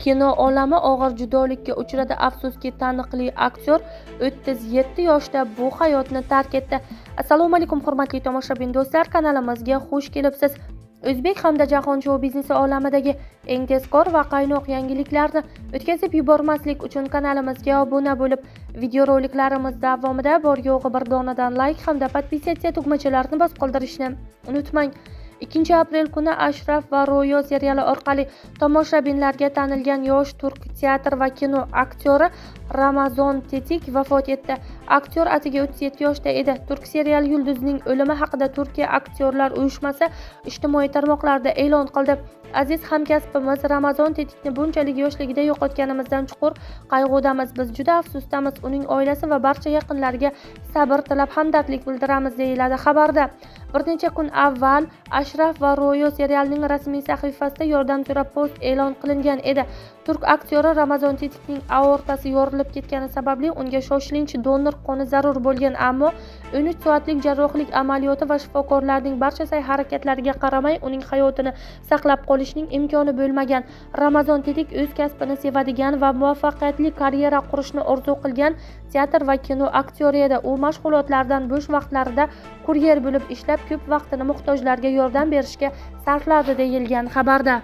Kino olami og'ir judolikka uchradi. Afsuski, taniqli aktyor 37 yoshda bu hayotni tark etdi. Assalomu alaykum hurmatli tomoshabin do'stlar, kanalimizga xush kelibsiz. O'zbek hamda jahon shou biznesi olamidagi eng tezkor va qaynoq yangiliklarni o'tkazib yubormaslik uchun kanalimizga obuna bo'lib, videoroliklarimiz davomida bor yo'g'i bir donadan like hamda podpisatsiya tugmachalarini bosib qoldirishni unutmang. 2 aprel kuni Ashraf va Ro'yo seriali orqali tomoshabinlarga tanilgan yosh turk teatr va kino aktyori Ramazon Tetik vafot etdi. Aktyor atigi 37 yoshda edi. Turk serial yulduzining o'limi haqida Turkiya aktyorlar uyushmasi ijtimoiy tarmoqlarda e'lon qildi. Aziz hamkasbimiz Ramazon Tetikni bunchalik yoshligida yo'qotganimizdan chuqur qayg'udamiz. Biz juda afsusdamiz. Uning oilasi va barcha yaqinlariga sabr tilab hamdardlik bildiramiz, deyiladi xabarda. Bir necha kun avval Ashraf va Ro'yo serialining rasmiy sahifasida yordam so'rab post e'lon qilingan edi. Turk aktyori Ramazon Tetikning aortasi yorilib ketgani sababli unga shoshilinch donor qoni zarur bo'lgan, ammo 13 soatlik jarrohlik amaliyoti va shifokorlarning barcha sa'y-harakatlariga qaramay uning hayotini saqlab qolishning imkoni bo'lmagan. Ramazon Tetik o'z kasbini sevadigan va muvaffaqiyatli karyera qurishni orzu qilgan teatr va kino aktyori edi. U mashg'ulotlardan bo'sh vaqtlarida kuryer bo'lib ishlab, ko'p vaqtini muhtojlarga yordam berishga sarflardi, deyilgan xabarda.